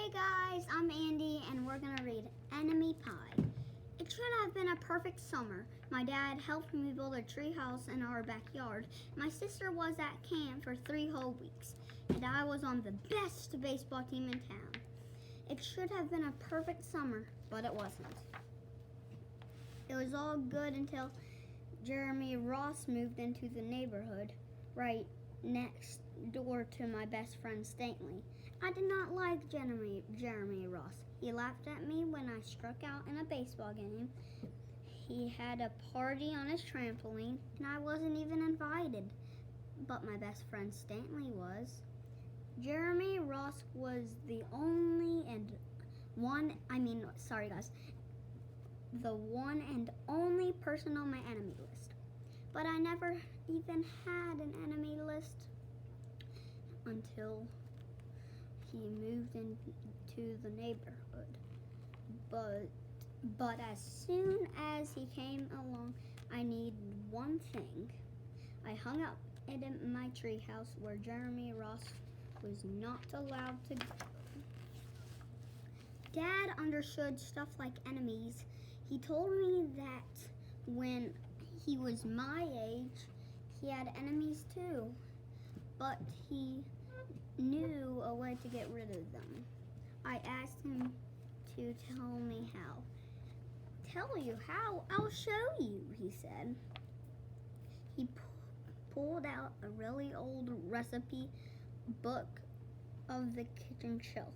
Hey guys, I'm Andy and we're gonna read Enemy Pie. It should have been a perfect summer. My dad helped me build a tree house in our backyard. My sister was at camp for 3 whole weeks, and I was on the best baseball team in town. It should have been a perfect summer, but it wasn't. It was all good until Jeremy Ross moved into the neighborhood right next door to my best friend Stanley. I did not like Jeremy Ross. He laughed at me when I struck out in a baseball game. He had a party on his trampoline, and I wasn't even invited. But my best friend Stanley was. Jeremy Ross was the one and only person on my enemy list. But I never even had an enemy list until he moved into the neighborhood. But as soon as he came along, I needed one thing. I hung up it in my treehouse where Jeremy Ross was not allowed to go. Dad understood stuff like enemies. He told me that when he was my age, he had enemies too, but he knew a way to get rid of them. I asked him to tell me how. Tell you how? I'll show you, he said. He pulled out a really old recipe book of the kitchen shelf.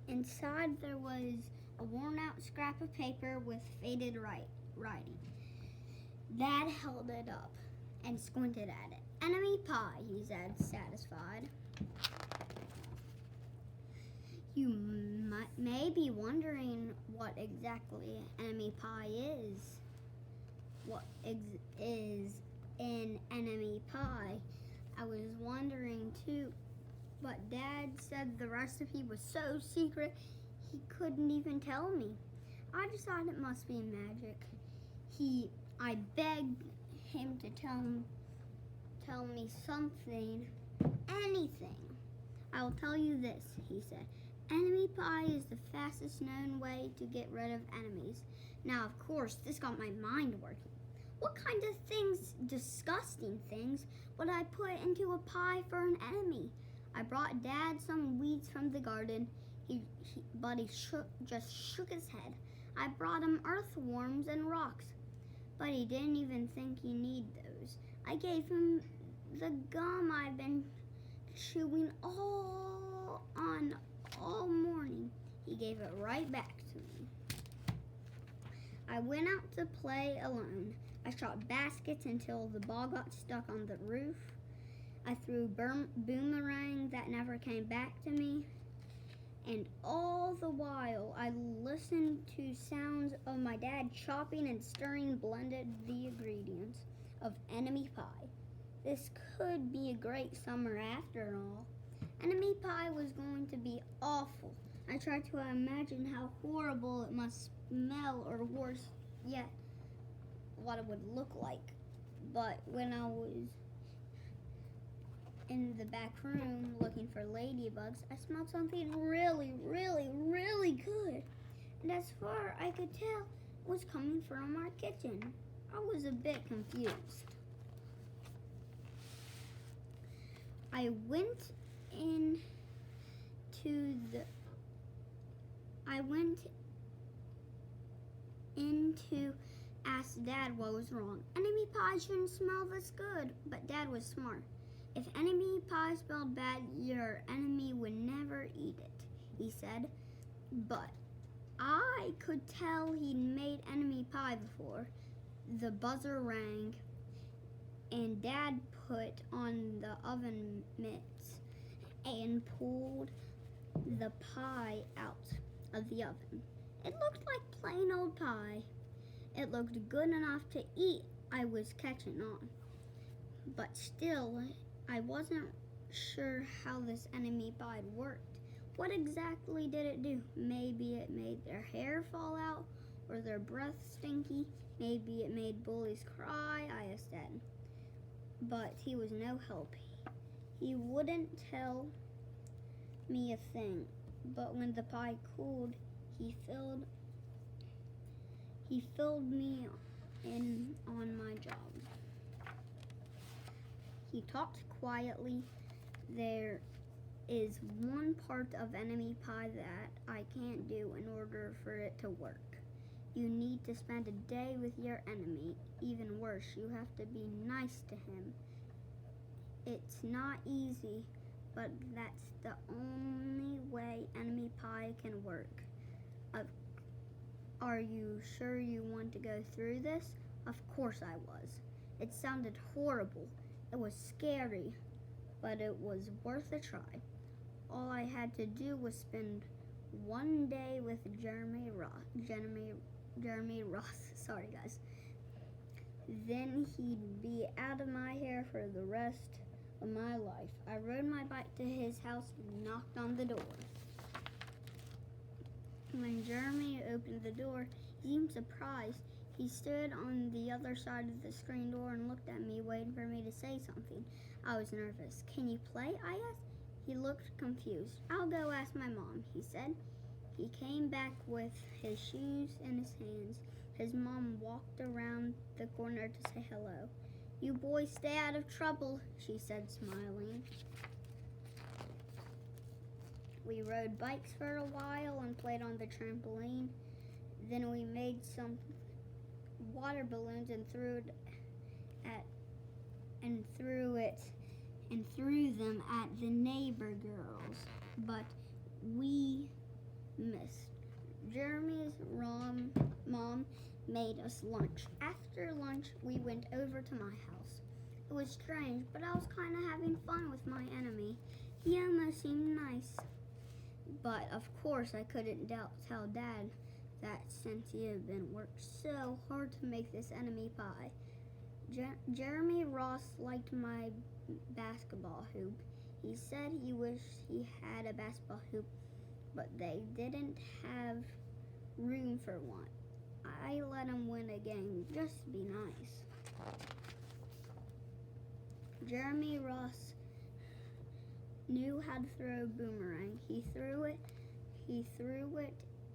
Inside there was a worn out scrap of paper with faded writing. Dad held it up and squinted at it. Enemy pie, he said, satisfied. You may be wondering what exactly enemy pie is. What is in enemy pie? I was wondering too, but Dad said the recipe was so secret he couldn't even tell me. I decided it must be magic. I begged him to tell me something, anything. I will tell you this, he said. Enemy pie is the fastest known way to get rid of enemies. Now, of course, this got my mind working. What kind of things, disgusting things, would I put into a pie for an enemy? I brought Dad some weeds from the garden, but he just shook his head. I brought him earthworms and rocks, but he didn't even think he needed those. I gave him the gum I've been chewing all morning. He gave it right back to me. I went out to play alone. I shot baskets until the ball got stuck on the roof. I threw boomerang that never came back to me. And all the while, I listened to sounds of my dad chopping and stirring blended the ingredients of enemy pie. This could be a great summer after all. Enemy pie was going to be awful. I tried to imagine how horrible it must smell, or worse yet, what it would look like. But when I was in the back room looking for ladybugs, I smelled something really, really, really good. And as far as I could tell, it was coming from our kitchen. I was a bit confused. I went in to ask Dad what was wrong. Enemy pie shouldn't smell this good, but Dad was smart. If enemy pie smelled bad, your enemy would never eat it, he said. But I could tell he'd made enemy pie before. The buzzer rang, and Dad put on the oven mitts and pulled the pie out of the oven. It looked like plain old pie. It looked good enough to eat, I was catching on. But still, I wasn't sure how this enemy pie worked. What exactly did it do? Maybe it made their hair fall out or their breath stinky. Maybe it made bullies cry, I said. But he was no help. He wouldn't tell me a thing. But when the pie cooled, he filled me in on my job. He talked quietly. There is one part of enemy pie that I can't do in order for it to work. You need to spend a day with your enemy. Even worse, you have to be nice to him. It's not easy, but that's the only way enemy pie can work. Are you sure you want to go through this? Of course I was. It sounded horrible. It was scary, but it was worth a try. All I had to do was spend one day with Jeremy Ross. Sorry, guys. Then he'd be out of my hair for the rest of my life. I rode my bike to his house and knocked on the door. When Jeremy opened the door, he seemed surprised. He stood on the other side of the screen door and looked at me, waiting for me to say something. I was nervous. Can you play? I asked. He looked confused. I'll go ask my mom, he said. He came back with his shoes in his hands. His mom walked around the corner to say hello. You boys stay out of trouble, she said, smiling. We rode bikes for a while and played on the trampoline. Then we made some water balloons and threw them at the neighbor girls. But we missed. Jeremy's mom made us lunch. After lunch, we went over to my house. It was strange, but I was kind of having fun with my enemy. He almost seemed nice. But of course, I couldn't tell Dad that since he had been worked so hard to make this enemy pie. Jeremy Ross liked my basketball hoop. He said he wished he had a basketball hoop, but they didn't have room for one. I let him win a game just to be nice. Jeremy Ross knew how to throw a boomerang. He threw it,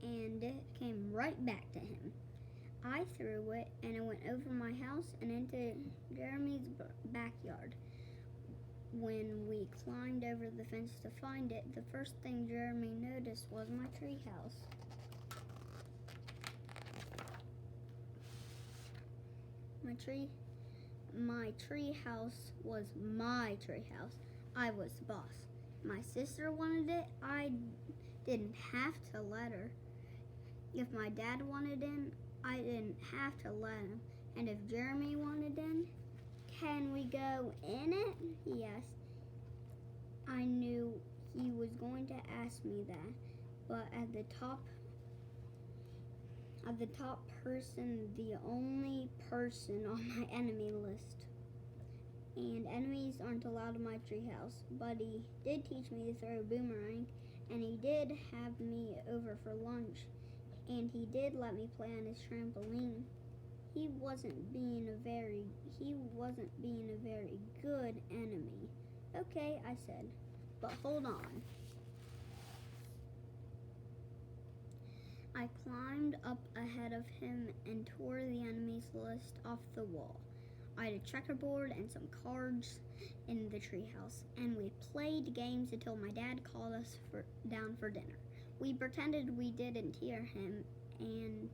and it came right back to him. I threw it, and it went over my house and into Jeremy's backyard. When we climbed over the fence to find it, the first thing Jeremy noticed was my tree house. My tree house was my tree house. I was the boss. My sister wanted it. I didn't have to let her. If my dad wanted in, I didn't have to let him. And if Jeremy wanted in, can we go in it? He asked. I knew he was going to ask me that, but at the top person, the only person on my enemy list. And enemies aren't allowed in my treehouse, but he did teach me to throw a boomerang, and he did have me over for lunch, and he did let me play on his trampoline. He wasn't being a very good enemy. Okay, I said, but hold on. I climbed up ahead of him and tore the enemies list off the wall. I had a checkerboard and some cards in the treehouse, and we played games until my dad called us down for dinner. We pretended we didn't hear him, and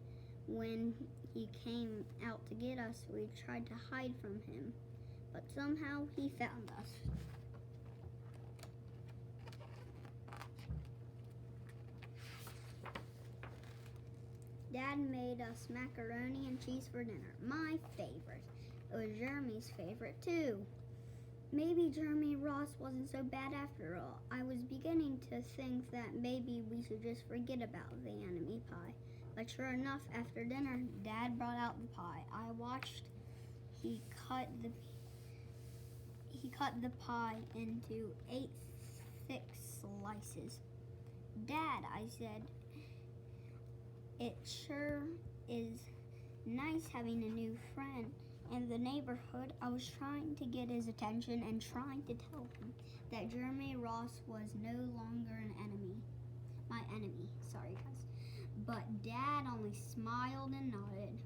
when he came out to get us, we tried to hide from him, but somehow he found us. Dad made us macaroni and cheese for dinner, my favorite. It was Jeremy's favorite too. Maybe Jeremy Ross wasn't so bad after all. I was beginning to think that maybe we should just forget about the enemy pie. But sure enough, after dinner, Dad brought out the pie. I watched. He cut the pie into 8 thick slices. Dad, I said, it sure is nice having a new friend in the neighborhood. I was trying to get his attention and trying to tell him that Jeremy Ross was no longer an enemy. but Dad only smiled and nodded.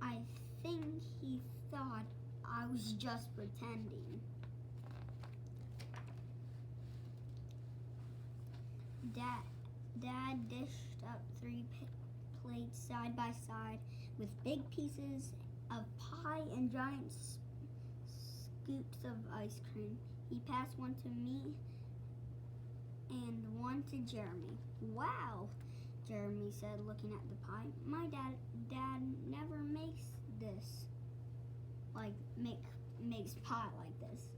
I think he thought I was just pretending. Dad dished up 3 plates side by side with big pieces of pie and giant scoops of ice cream. He passed one to me and one to Jeremy. Wow, Jeremy said, looking at the pie. My dad never makes this, makes pie like this.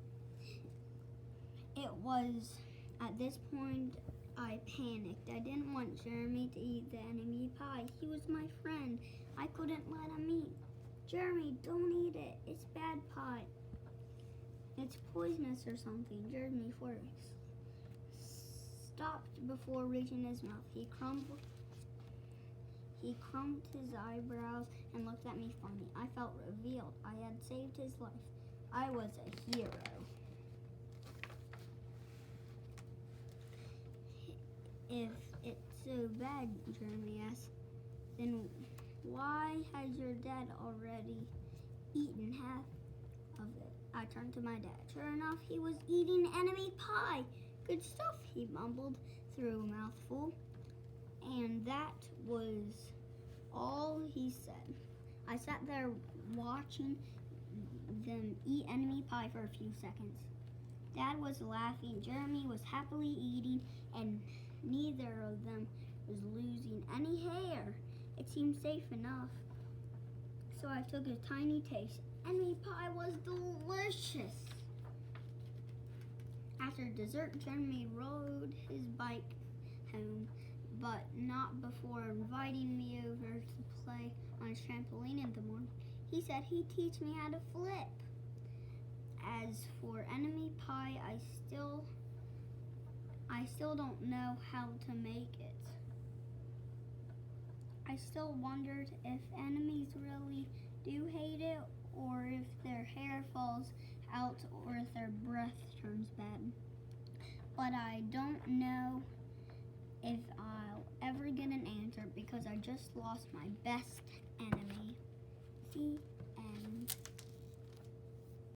It was at this point I panicked. I didn't want Jeremy to eat the enemy pie. He was my friend. I couldn't let him eat. Jeremy, don't eat it. It's bad pie. It's poisonous or something. Jeremy stopped before reaching his mouth. He crumped his eyebrows and looked at me funny. I felt revealed. I had saved his life. I was a hero. If it's so bad, Jeremy asked, then why has your dad already eaten half of it? I turned to my dad. Sure enough, he was eating enemy pie. Good stuff, he mumbled through a mouthful. And that was all he said. I sat there watching them eat enemy pie for a few seconds. Dad was laughing, Jeremy was happily eating, and neither of them was losing any hair. It seemed safe enough. So I took a tiny taste. Enemy pie was delicious. After dessert, Jeremy rode his bike home, but not before inviting me over to play on his trampoline in the morning. He said he'd teach me how to flip. As for enemy pie, I still don't know how to make it. I still wondered if enemies really do hate it, or if their hair falls out, or if their breath turns bad. But I don't know if I'll ever get an answer because I just lost my best enemy. See?